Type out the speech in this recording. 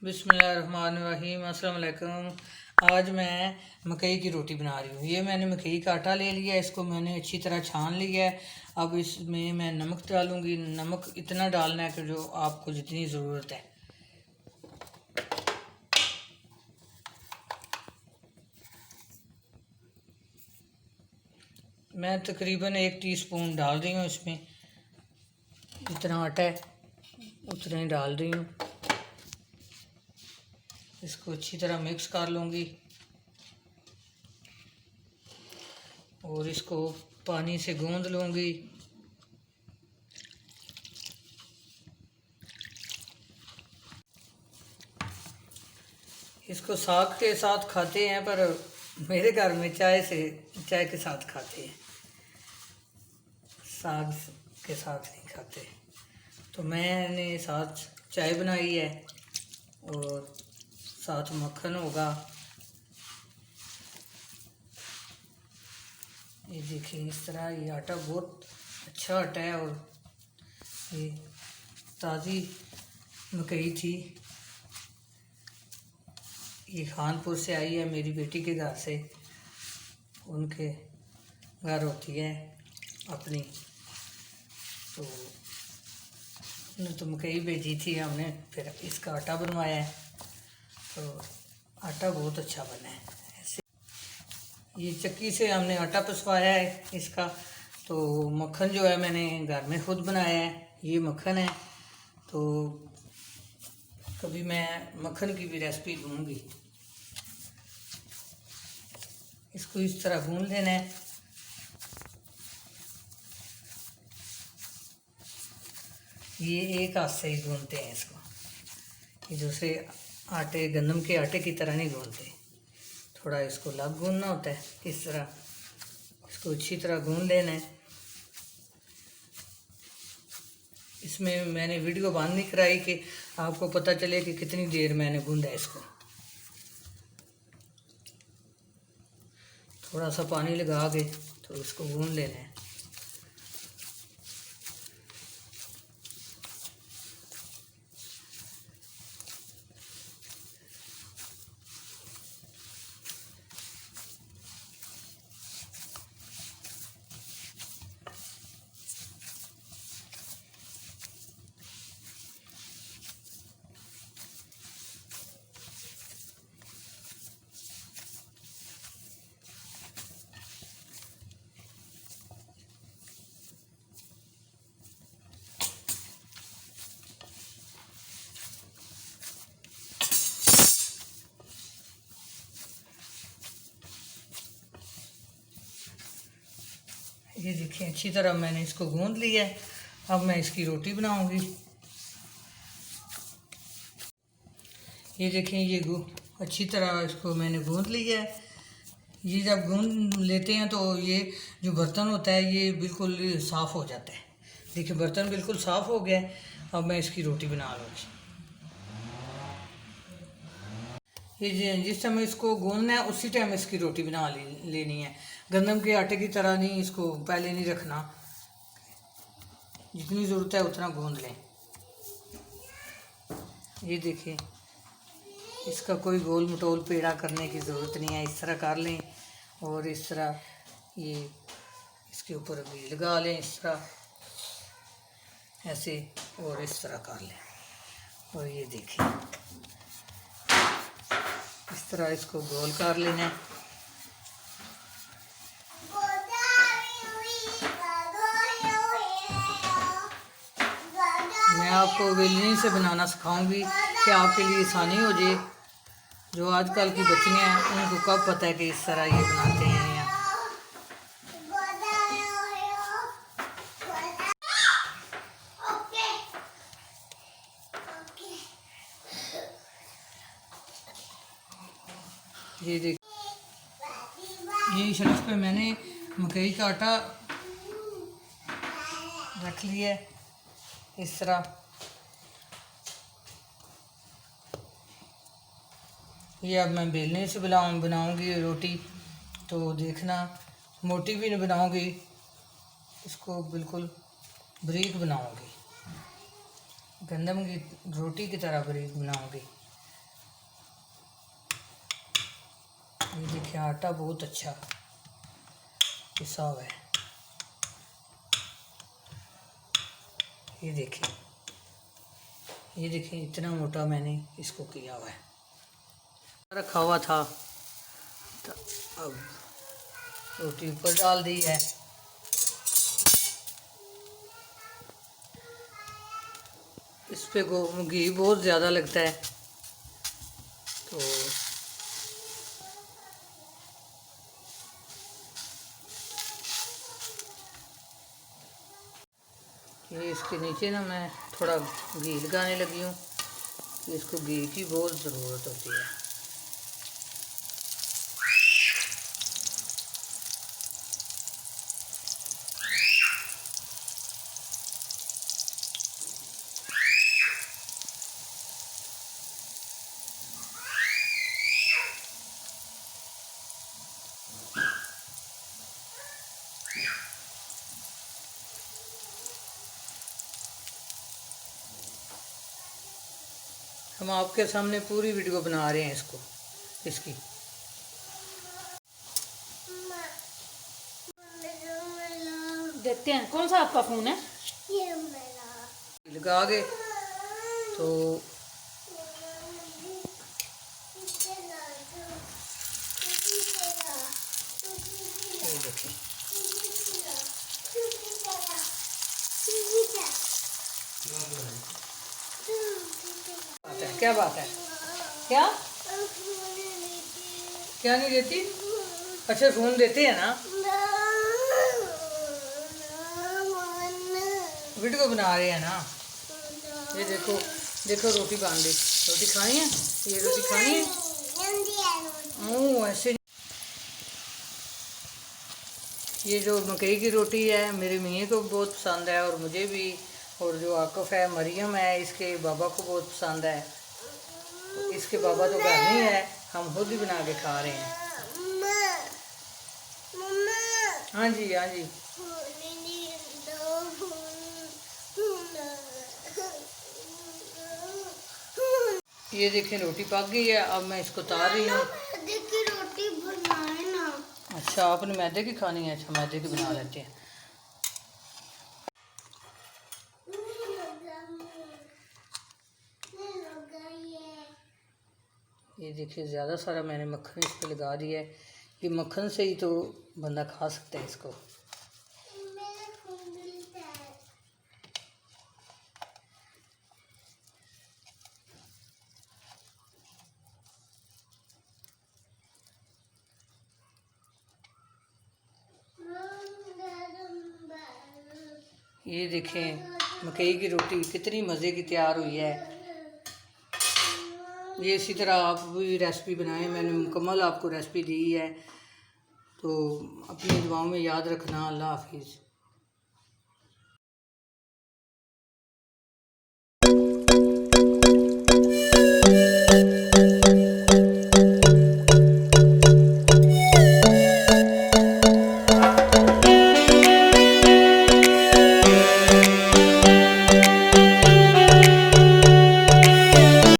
बिस्मिल्लाहिर्रहमानिर्रहीम। अस्सलाम वालेकुम। आज मैं मकई की रोटी बना रही हूँ। ये मैंने मकई का आटा ले लिया है, इसको मैंने अच्छी तरह छान लिया है। अब इसमें मैं नमक डालूँगी। नमक इतना डालना है कि जो आपको जितनी ज़रूरत है। मैं तकरीबन 1 टीस्पून डाल रही हूँ। इसमें जितना आटा है उतना ही डाल रही हूँ। इसको अच्छी तरह मिक्स कर लूँगी और इसको पानी से गूंद लूँगी। इसको साग के साथ खाते हैं, पर मेरे घर में चाय के साथ खाते हैं, साग के साथ नहीं खाते। तो मैंने साथ चाय बनाई है और साथ मक्खन होगा। ये देखिए, इस तरह ये आटा बहुत अच्छा आटा है और ये ताज़ी मकई थी। ये खानपुर से आई है, मेरी बेटी के घर से। उनके घर होती है अपनी, तो उन्होंने तो मकई भेजी थी, हमने फिर इसका आटा बनवाया है। तो आटा बहुत अच्छा बना है। ऐसे ये चक्की से हमने आटा पिसवाया है इसका। तो मक्खन जो है मैंने घर में खुद बनाया है। ये मक्खन है, तो कभी मैं मक्खन की भी रेसिपी दूँगी। इसको इस तरह गूंद लेना है। ये एक हाथ से ही गूंदते हैं इसको, ये दूसरे आटे गंदम के आटे की तरह नहीं गूंदते। थोड़ा इसको अलग गूंदना होता है। इस तरह इसको अच्छी तरह गूंद लेना है। इसमें मैंने वीडियो बंद नहीं कराई कि आपको पता चले कि कितनी देर मैंने गूंदा है इसको। थोड़ा सा पानी लगा के तो इसको गूंद लेना है। ये देखिए, अच्छी तरह मैंने इसको गूंद लिया है। अब मैं इसकी रोटी बनाऊंगी। ये देखें, ये अच्छी तरह इसको मैंने गूंद लिया है। ये जब गूंद लेते हैं तो ये जो बर्तन होता है ये बिल्कुल साफ़ हो जाता है। देखिए, बर्तन बिल्कुल साफ़ हो गया है। अब मैं इसकी रोटी बना लूँगी। ये जिस टाइम इसको गूंदना है उसी टाइम इसकी रोटी बना लेनी है। गंदम के आटे की तरह नहीं, इसको पहले नहीं रखना। जितनी ज़रूरत है उतना गूंद लें। ये देखिए, इसका कोई गोल मटोल पेड़ा करने की ज़रूरत नहीं है। इस तरह कर लें और इस तरह ये इसके ऊपर घी लगा लें, इस तरह ऐसे, और इस तरह कर लें। और ये देखिए, इस तरह इसको गोल कर लेना है। मैं आपको बेलनी से बनाना सिखाऊंगी कि आपके लिए आसानी हो जाए। जो आजकल की बच्चियाँ हैं उनको कब पता है कि इस तरह ये बनाते हैं। या ये देख, ये शेल्फ पे मैंने मकई का आटा रख लिया है इस तरह। ये अब मैं बेलने से बनाऊंगी रोटी। तो देखना, मोटी भी नहीं बनाऊंगी, इसको बिल्कुल बारीक बनाऊंगी। गंदम की रोटी की तरह बारीक बनाऊंगी। ये देखिए आटा बहुत अच्छा पिसा हुआ है। ये देखिए इतना मोटा मैंने इसको किया हुआ है, रखा हुआ था। तो अब रोटी ऊपर डाल दी है। इस पे घी बहुत ज़्यादा लगता है, तो ये इसके नीचे ना मैं थोड़ा घी लगाने लगी हूँ। इसको घी की बहुत ज़रूरत होती है। हम आपके सामने पूरी वीडियो बना रहे हैं इसकी। देखते हैं कौन सा आपका फ़ोन है। ये मेरा लगा गए तो ये देखिए क्या बात है? क्या क्या नहीं देती? अच्छा फ़ोन देते हैं ना, वीडियो बना रहे हैं ना। ये देखो रोटी बांध दी। रोटी खानी है? ये रोटी खानी है? ओह ऐसे। ये जो मकई की रोटी है मेरे मियाँ को बहुत पसंद है और मुझे भी, और जो आकफ है मरियम है इसके बाबा को बहुत पसंद है। तो इसके बाबा तो घर नहीं है, हम खुद ही बना के खा रहे हैं। हाँ जी हाँ जी। ये देखिए रोटी पक गई है, अब मैं इसको उतार रही हूँ। रोटी बनाए ना। अच्छा आपने मैदे की खानी है? अच्छा मैदे की बना लेते हैं। ये देखिए ज़्यादा सारा मैंने मक्खन इस पर लगा दिया है। ये मक्खन से ही तो बंदा खा सकता है इसको। ये देखें मकई की रोटी कितनी मज़े की तैयार हुई है। ये इसी तरह आप भी रेसिपी बनाएं, मैंने मुकम्मल आपको रेसिपी दी है। तो अपनी दुआओं में याद रखना। अल्लाह हाफिज़।